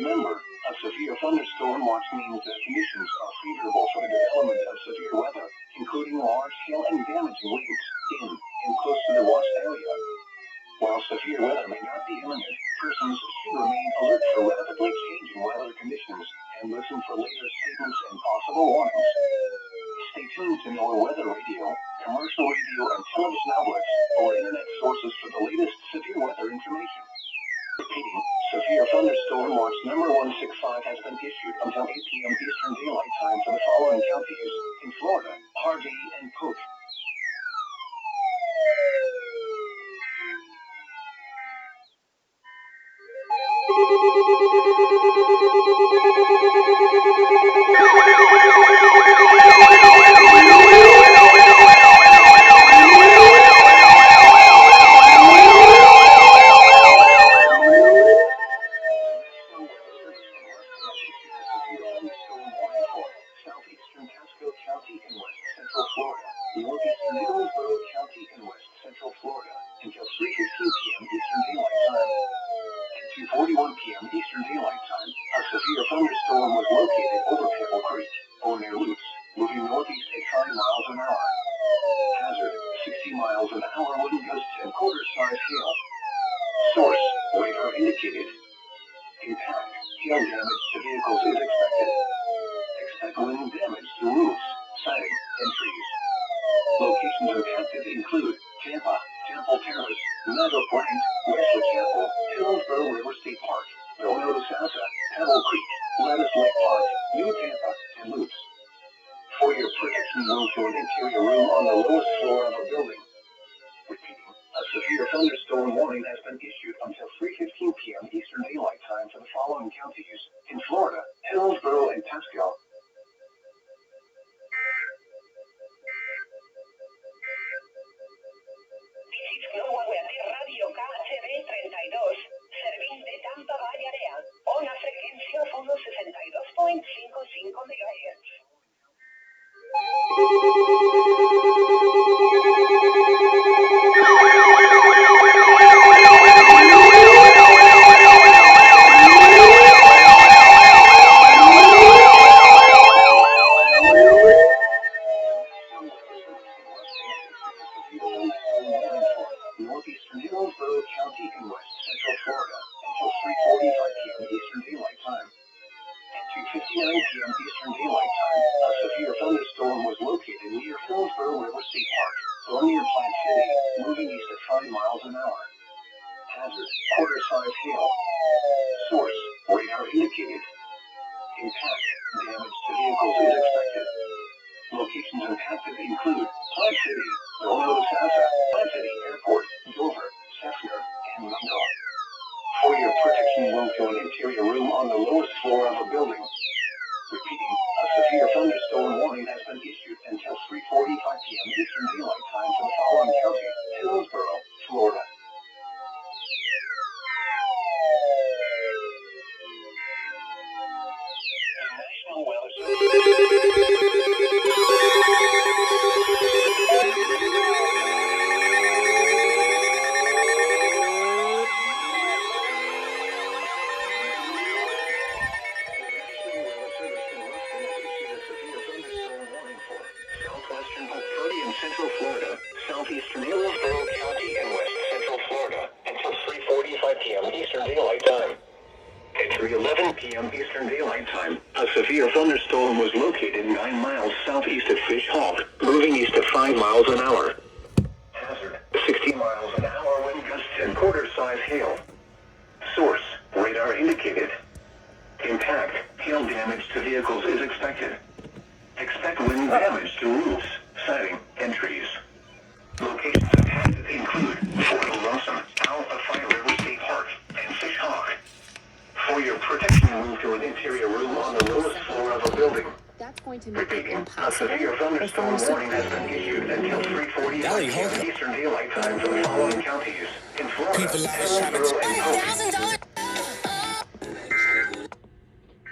Remember, a severe thunderstorm watch means that conditions are favorable for the development of severe weather, including large hail and damaging winds in and close to the watch area. While severe weather may not be imminent, persons should remain alert for rapidly changing weather conditions and listen for later statements and possible warnings. Stay tuned to NOAA Weather Radio, commercial radio and television outlets, or internet sources for the latest severe weather information. Repeating, severe thunderstorm watch number 165 has been issued until 8 p.m. Eastern Daylight Time for the following counties in Florida, Harvey and Polk.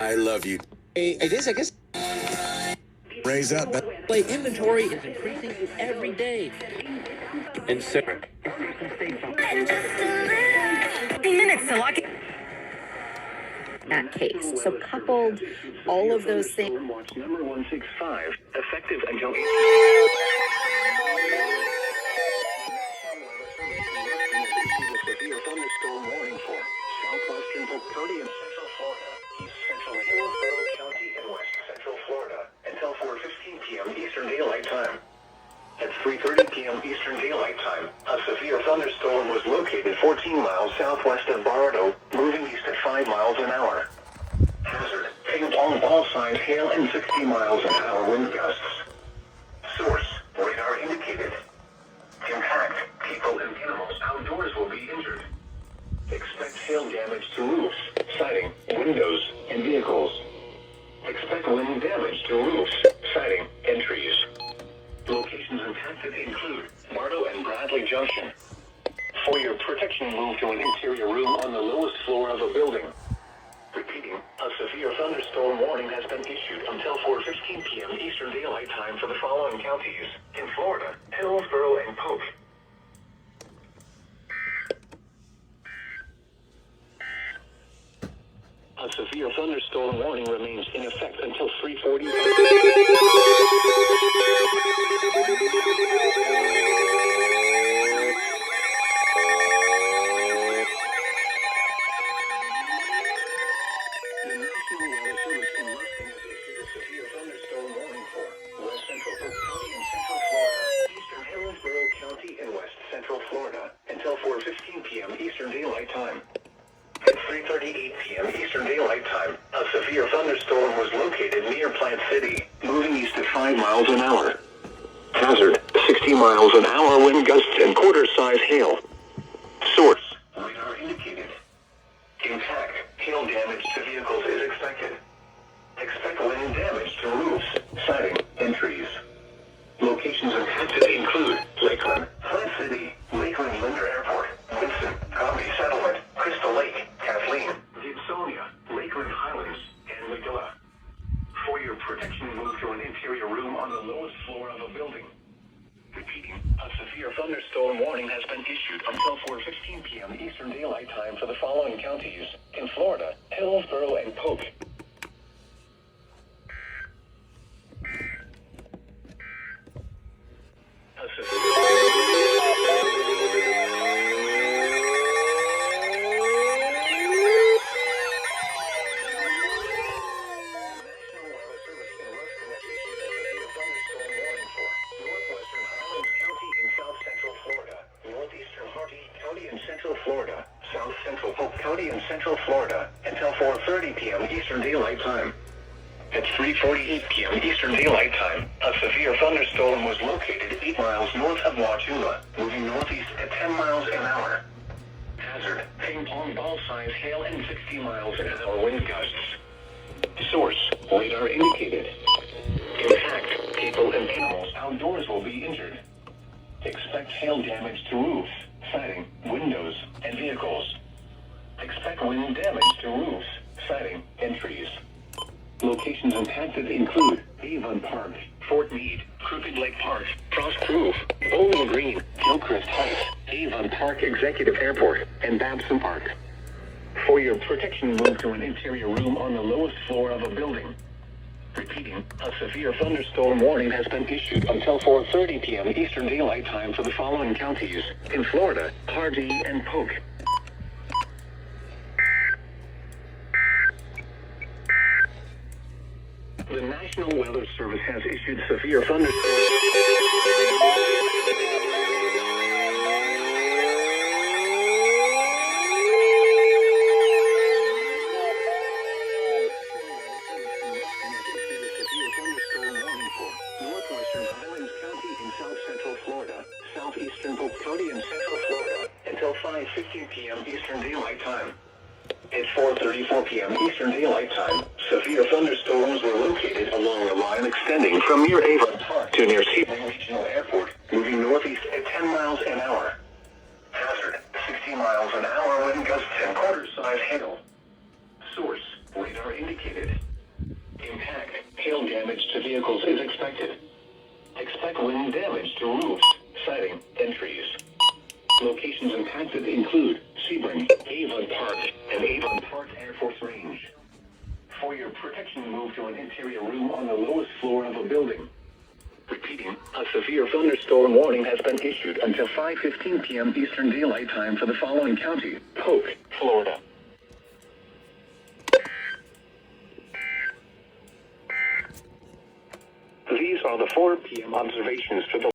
I love you. It is, I guess. Raise up. Inventory is increasing every day. And so, minutes to lock it. that case. So coupled all of those things. Watch number 165, effective until severe thunderstorm warning for southwestern Polk County and central Florida, east central Hillsborough County and west central Florida until 4:15 p.m. Eastern Daylight Time. At 3:30 p.m. Eastern Daylight Time, a severe thunderstorm was located 14 miles southwest of Bardo, moving east at 5 miles an hour. Hazard: ping-pong ball-sized hail and 60 miles an hour wind gusts. Source: radar indicated. Impact: people and animals outdoors will be injured. Expect hail damage to roofs, siding, windows, and vehicles. Expect wind damage to roofs, siding, and trees. Locations impacted include Bardo and Bradley Junction. For your protection, move to an interior room on the lowest floor of a building. Repeating, a severe thunderstorm warning has been issued until 4:15 p.m. Eastern Daylight Time for the following counties in Florida: Hillsborough and Polk. A severe thunderstorm warning remains in effect until 3:40. Until 4:15 p.m. Eastern Daylight Time. At 3:38 p.m. Eastern Daylight Time, a severe thunderstorm was located near Plant City, moving east at 5 miles an hour. Hazard: 60 miles an hour wind gusts and quarter-size hail. Source: radar indicated. Impact: hail damage to vehicles is expected. Expect wind damage to roofs, siding, and trees. Locations impacted include Lakeland, Plant City, Lakeland Linder Airport, Winston, Combie Settlement, Crystal Lake, Kathleen, Gibsonia, Lakeland Highlands, and Magilla. For your protection, move to an interior room on the lowest floor of a building. Repeating, a severe thunderstorm warning has been issued until 4:15 p.m. Eastern Daylight Time for the following counties in Florida: Hillsborough and Polk. Florida, South Central Polk County and Central Florida, until 4:30 p.m. Eastern Daylight Time. At 3:48 p.m. Eastern Daylight Time, a severe thunderstorm was located 8 miles north of Wauchula, moving northeast at 10 miles an hour. Hazard: ping-pong ball-sized hail and 60 miles an hour wind gusts. Source: radar indicated. Impact: people and animals outdoors will be injured. Expect hail damage to roofs, siding, windows, and vehicles. Expect wind damage to roofs, siding, and trees. Locations impacted include Avon Park, Fort Meade, Crooked Lake Park, Frost Grove, Bowling Green, Hillcrest Heights, Avon Park Executive Airport, and Babson Park. For your protection, move to an interior room on the lowest floor of a building. Repeating, a severe thunderstorm warning has been issued until 4:30 p.m. Eastern Daylight Time for the following counties in Florida: Hardee and Polk. The National Weather Service has issued severe thunderstorm. Southeastern Polk County and Central Florida until 5:15 p.m. Eastern Daylight Time. At 4:34 p.m. Eastern Daylight Time, severe thunderstorms were located along a line extending from near Avon Park to near Sebring Regional Airport, moving northeast at 10 miles an hour. Hazard: 60 miles an hour wind gusts and quarter-size hail. Source: radar indicated. Impact: hail damage to vehicles is expected. Expect wind damage to roofs, siding, and trees. Locations impacted include Sebring, Avon Park, and Avon Park Air Force Range. for your protection, move to an interior room on the lowest floor of a building. Repeating, a severe thunderstorm warning has been issued until 5:15 p.m. Eastern Daylight Time for the following county: Polk, Florida. These are the 4 p.m. observations for the